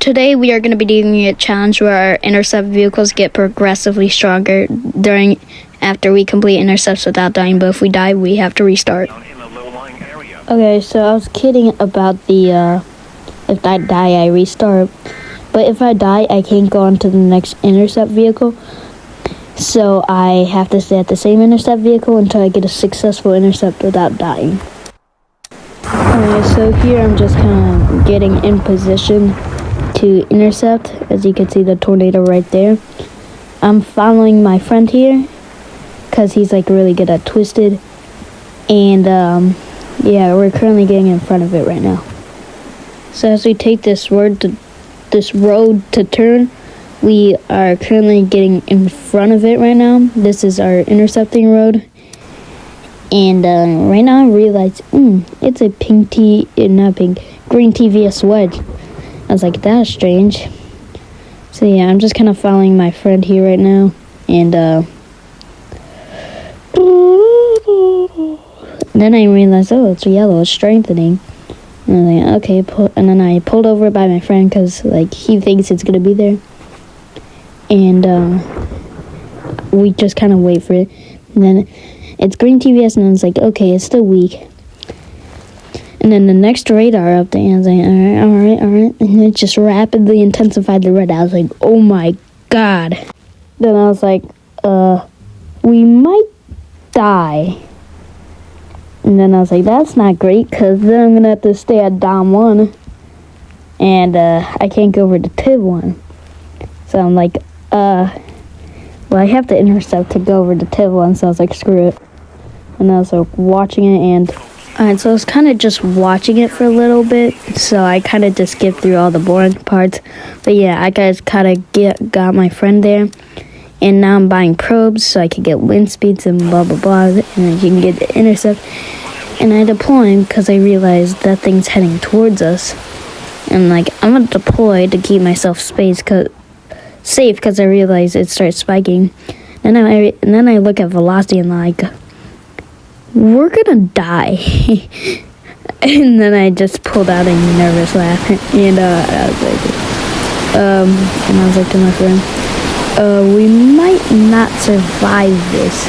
today we are going to be doing a challenge where our intercept vehicles get progressively stronger after we complete intercepts without dying, but if we die, we have to restart. Okay, so I was kidding about the, if I die, I restart. But if I die, I can't go on to the next intercept vehicle. So I have to stay at the same intercept vehicle until I get a successful intercept without dying. Alright, so here I'm just kind of getting in position to intercept. As you can see, the tornado right there. I'm following my friend here because he's like really good at twisted. And yeah, we're currently getting in front of it right now. So as we take this road to turn, we are currently getting in front of it right now. This is our intercepting road. And right now I realize, it's a green TVS wedge. I was like, that's strange. So yeah, I'm just kind of following my friend here right now. And then I realized, oh, it's yellow, it's strengthening. And I was like, okay, and then I pulled over by my friend because like he thinks it's gonna be there. And we just kind of wait for it. And then it's green TVS, and I was like, okay, it's still weak. And then the next radar up there, I was like, all right. And it just rapidly intensified the red. I was like, oh my God. Then I was like, we might die. And then I was like, that's not great, because then I'm going to have to stay at Dom 1. And I can't go over to TIV1. So I'm like, well, I have to intercept to go over to TIV1, so I was like, screw it. And I was like watching it, and alright, so I was kind of just watching it for a little bit, so I kind of just skipped through all the boring parts. But yeah, I guys kind of got my friend there, and now I'm buying probes so I can get wind speeds and blah blah blah, and I can get the intercept. And I deploy him because I realized that thing's heading towards us, and like I'm gonna deploy to keep myself safe because I realized it starts spiking. And then I look at velocity and like, we're gonna die. And then I just pulled out a nervous laugh, and I was like to my friend, we might not survive this.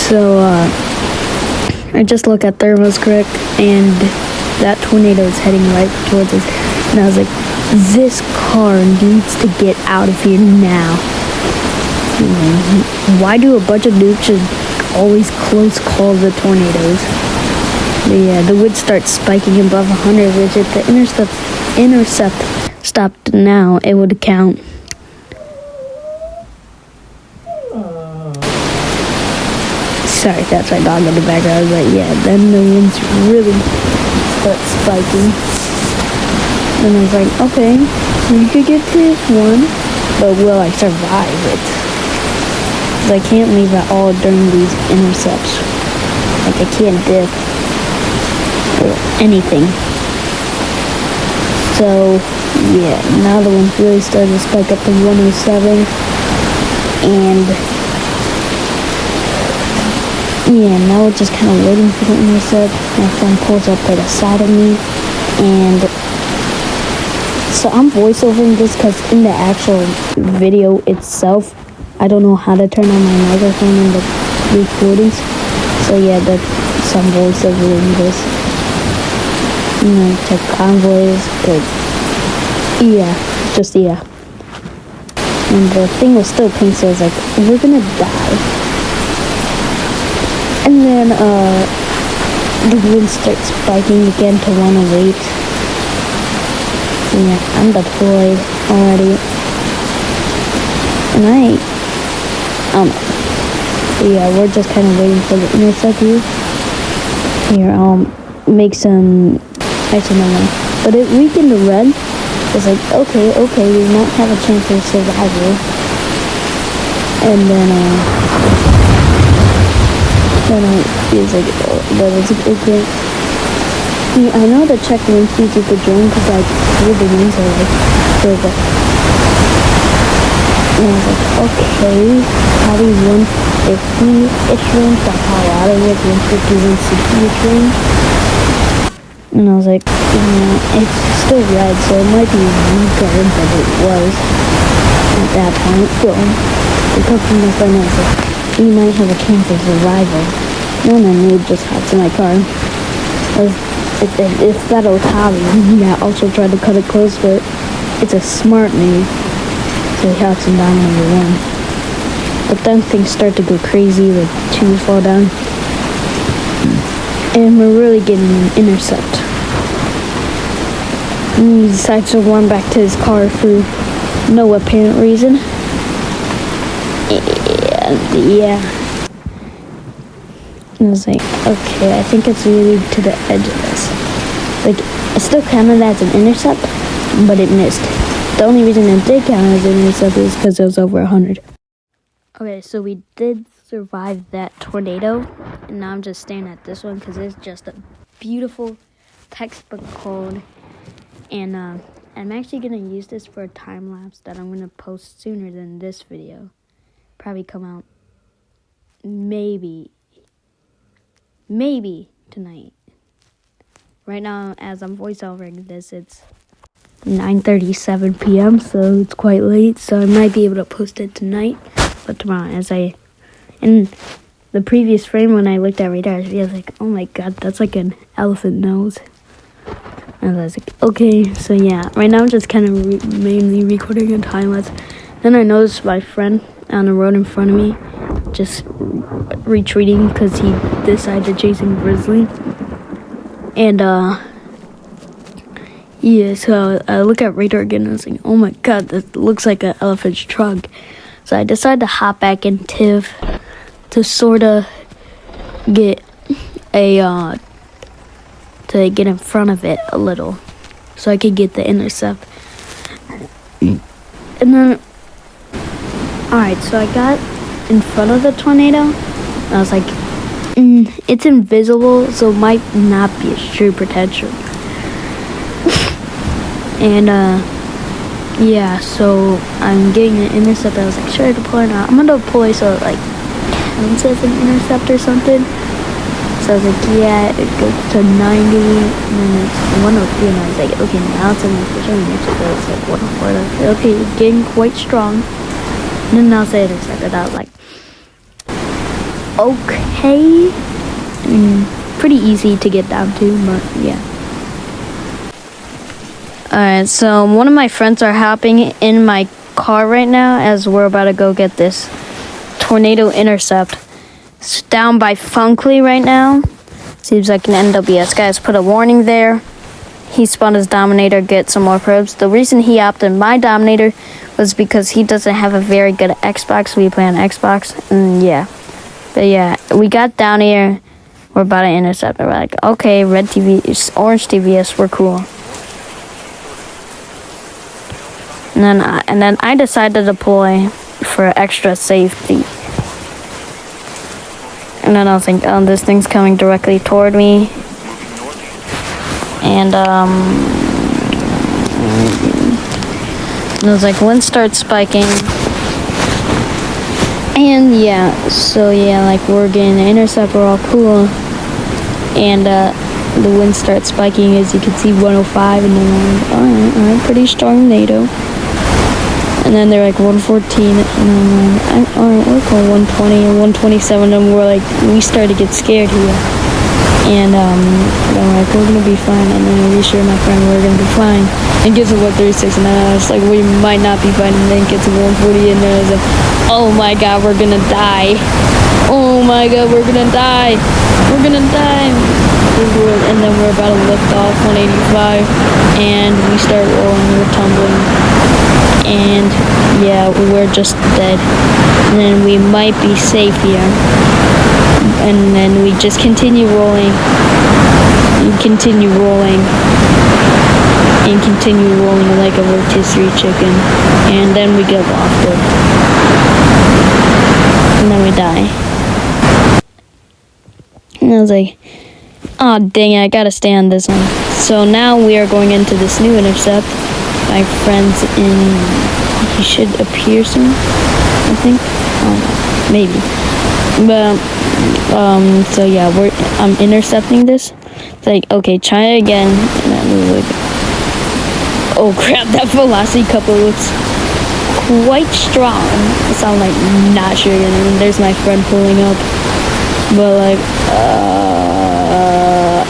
So I just look at thermals correct, and that tornado is heading right towards us. And I was like, this car needs to get out of here now. Why do a bunch of nukes just always close call the tornadoes? But yeah, the wood starts spiking above 100, which if the intercept stopped now, it would count. Sorry, that's my dog in the background. But yeah, then the winds really start spiking. And I was like, okay, we could get to one, but will I survive it? Because I can't leave at all during these intercepts. Like, I can't dip or anything. So, yeah, now the winds really started to spike up to 107. And, yeah, now we're just kind of waiting for the intercept. My friend pulls up to the side of me, and so I'm voiceovering this because in the actual video itself, I don't know how to turn on my microphone in the recordings. So yeah, that's some voiceover in this. You know, check convoys, but yeah, just yeah. And the thing was still pink, so I was like, we're gonna die. And then the wind starts spiking again to 108. Yeah, I'm deployed already. And yeah, we're just kind of waiting for the intercept here. Here, I'll make some, actually no one. But it weakened the red. It's like, okay, we might have a chance of survival. And then, it's like, oh, that was okay. I know the check wind speeds with the drone because like all the winds are like further. And I was like, okay, probably 150-ish range, that's how out of it, 150, 160-ish range. And I was like, it's still red, so it might be weaker than it was at that point. So I talked to my friend and I was like, we might have a chance of survival. And then he just hopped in my car. It's that Otavi. Yeah, I also tried to cut it close, but it's a smart move. So he hops in down number 1. But then things start to go crazy, like 2 fall down. And we're really getting an intercept. And he decides to run back to his car for no apparent reason. And yeah. And I was like, okay, I think it's really to the edge of this. Like, it still counted as an intercept, but it missed. The only reason it did count as an intercept is because it was over 100. Okay, so we did survive that tornado, and now I'm just staring at this one because it's just a beautiful textbook code. And I'm actually going to use this for a time lapse that I'm going to post sooner than this video. Probably come out maybe tonight. Right now, as I'm voiceovering this, it's 9:37 p.m., so it's quite late, so I might be able to post it tonight. But tomorrow, in the previous frame when I looked at radar, I was like, oh my god, that's like an elephant nose. And I was like, okay, so yeah, right now I'm just kind of mainly recording a time lapse. Then I noticed my friend on the road in front of me just retreating because he decided to chase a grizzly. And yeah, so I look at radar again and I was like, oh my god, that looks like an elephant's trunk. So I decided to hop back in TIV to sort of get to get in front of it a little so I could get the intercept. And then, alright, so I got in front of the tornado and I was like, it's invisible, so it might not be its true potential. And yeah, so I'm getting an intercept. I was like, should I deploy or not? I'm gonna deploy so it like counts as an intercept or something. So I was like, yeah, it goes to 90, and then it's 103, and I was like, okay, now it's an official intercept. It's like 104. I was like, okay, it's getting quite strong. And then now it's an intercept, and I was like, okay. I mean, pretty easy to get down to, but yeah. Alright, so one of my friends are hopping in my car right now as we're about to go get this tornado intercept. It's down by Funkley right now. Seems like an NWS. Guys, put a warning there. He spawned his Dominator, get some more probes. The reason he opted my Dominator was because he doesn't have a very good Xbox. We play on Xbox, and yeah. But yeah, we got down here. We're about to intercept. We're like, okay, red TV, orange TVS, we're cool. And then I decided to deploy for extra safety. And then I was like, oh, this thing's coming directly toward me. And I was like, wind starts spiking. And yeah, so yeah, like we're getting an intercept, we're all cool. And the wind starts spiking, as you can see, 105, and then I'm like, alright, pretty strong NATO. And then they're like 114, and I'm like, alright, we're cool, 120 and 127, and we're like, we started to get scared here. And I'm like, we're gonna be fine, and then I reassured my friend we're gonna be fine. And gets to 136, and then I was like, we might not be fine, and then gets to 140, and then I was like, oh my god, we're gonna die. Oh my god, we're gonna die. We're gonna die. And then we're about to lift off 185, and we start rolling, we're tumbling. And yeah, we're just dead. And then we might be safe here. And then we just continue rolling. And continue rolling. And continue rolling like a rotisserie chicken. And then we get lofted. And then we die. And I was like, oh dang it, I gotta stay on this one. So now we are going into this new intercept. My friend's in, he should appear soon, I think. Maybe. But so yeah, I'm intercepting this. It's like, okay, try it again. And then it was like, oh crap, that velocity couple looks quite strong. So I'm like, not sure. And then there's my friend pulling up. But like,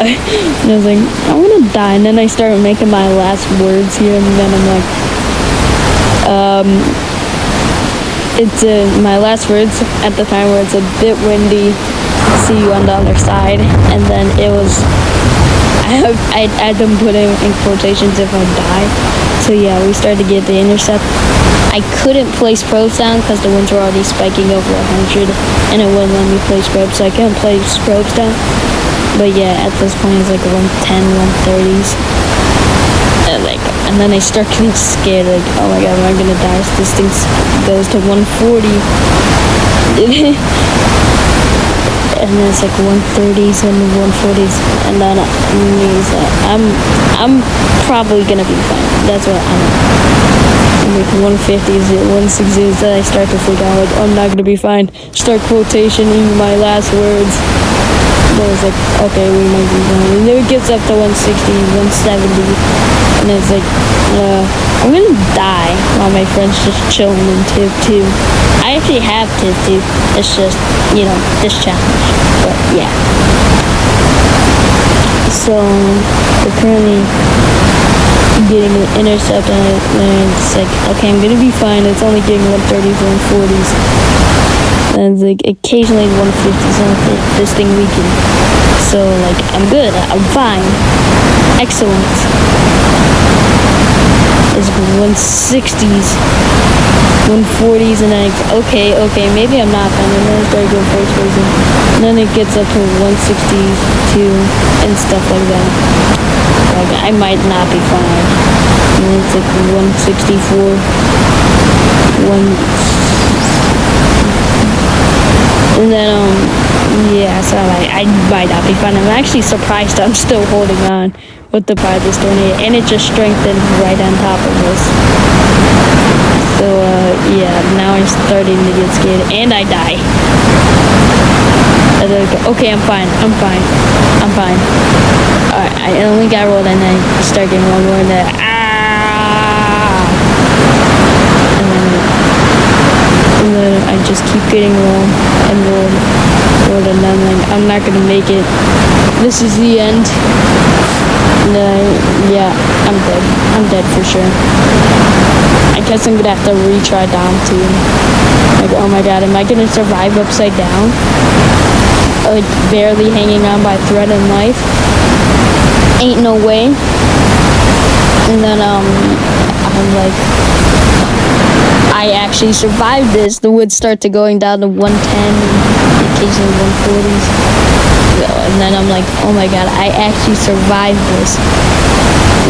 and I was like, I want to die. And then I started making my last words here. And then I'm like, it's my last words at the time where it's a bit windy. See you on the other side. And then it was, I had them put in quotations if I die. So yeah, we started to get the intercept. I couldn't place probes down because the winds were already spiking over 100, and it wouldn't let me place probes, so I couldn't place probes down. But yeah, at this point it's like 110, 130s, and then I start getting scared, like, oh my god, am I gonna die? This thing goes to 140, and then it's like 130s and 140s, and then I'm probably gonna be fine. That's what like 150s, 160s, then I start to freak out, like, I'm not gonna be fine. Start quotationing my last words. Then it's like, okay, we might be fine. And then it gets up to 160, 170, and it's like, I'm gonna die while my friend's just chilling in TIV2. I actually have TIV2, it's just, you know, this challenge, but yeah. So, we're currently getting an intercept, and it's like, okay, I'm gonna be fine. It's only getting 130s, 140s, and it's like occasionally 150s, and this thing weakened. So like, I'm good, I'm fine, excellent. It's 160s, 140s, and then like, okay, maybe I'm not fine, and then I start going first person, and then it gets up to 162 and stuff like that. Like, I might not be fine. And then it's like 164, and then yeah, so I might not be fine. I'm actually surprised I'm still holding on with the part of this tornado, and it just strengthened right on top of us. So yeah, now I'm starting to get scared, and I die. And then, okay, I'm fine. Alright, I only got rolled, and then I start getting one more, and then and then I just keep getting rolled, and then like, I'm not gonna make it. This is the end. And then yeah, I'm dead for sure. I guess I'm gonna have to retry down too. Like, oh my god, am I gonna survive upside down? Like, barely hanging on by thread and life? Ain't no way. And then I'm like, I actually survived this. The woods start to going down to 110, occasionally 140s. And then I'm like, oh my god, I actually survived this.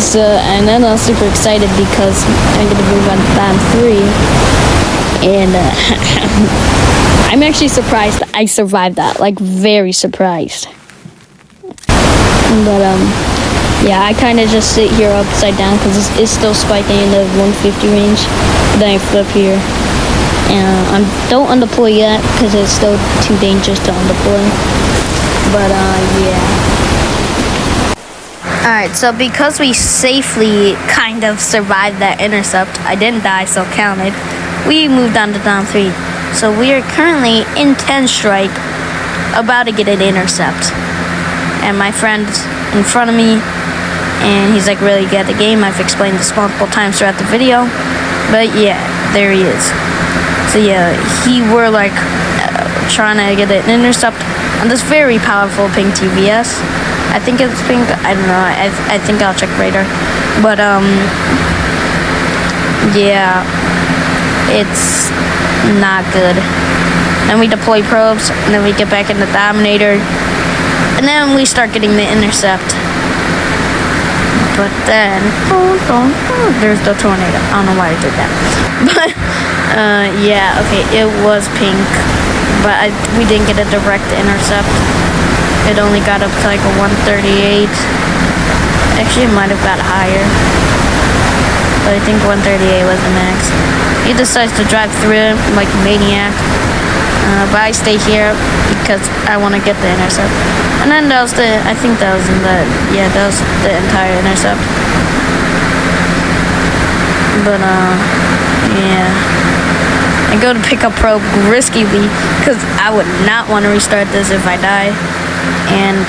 So, and then I'm super excited because I'm gonna move on to Bond 3. And I'm actually surprised I survived that. Like, very surprised. But yeah, I kind of just sit here upside down because it's still spiking in the 150 range. Then I flip here, and don't undeploy yet because it's still too dangerous to undeploy. But yeah. Alright, so because we safely kind of survived that intercept, I didn't die, so counted. We moved on to Dom 3. So we are currently in 10 strike, about to get an intercept. And my friend's in front of me, and he's like really good at the game. I've explained this multiple times throughout the video, but yeah, there he is. So yeah, we're like trying to get an intercept on this very powerful pink TVS. I think it's pink, I don't know, I think I'll check later. But yeah, it's not good. Then we deploy probes, and then we get back in the Dominator, and then we start getting the intercept. But then, there's the tornado. I don't know why I did that. But, yeah, okay, it was pink. But we didn't get a direct intercept. It only got up to like a 138. Actually, it might have got higher. But I think 138 was the max. He decides to drive through it like a maniac. But I stay here because I want to get the intercept. And then that was I think that was that was the entire intercept. But, yeah. I go to pick up probe riskily because I would not want to restart this if I die. And,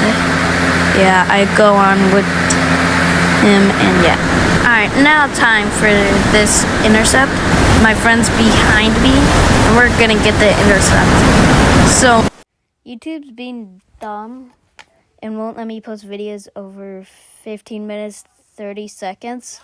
yeah, I go on with him, and yeah. Alright, now time for this intercept. My friend's behind me, and we're gonna get the intercept. So, YouTube's being dumb and won't let me post videos over 15 minutes, 30 seconds.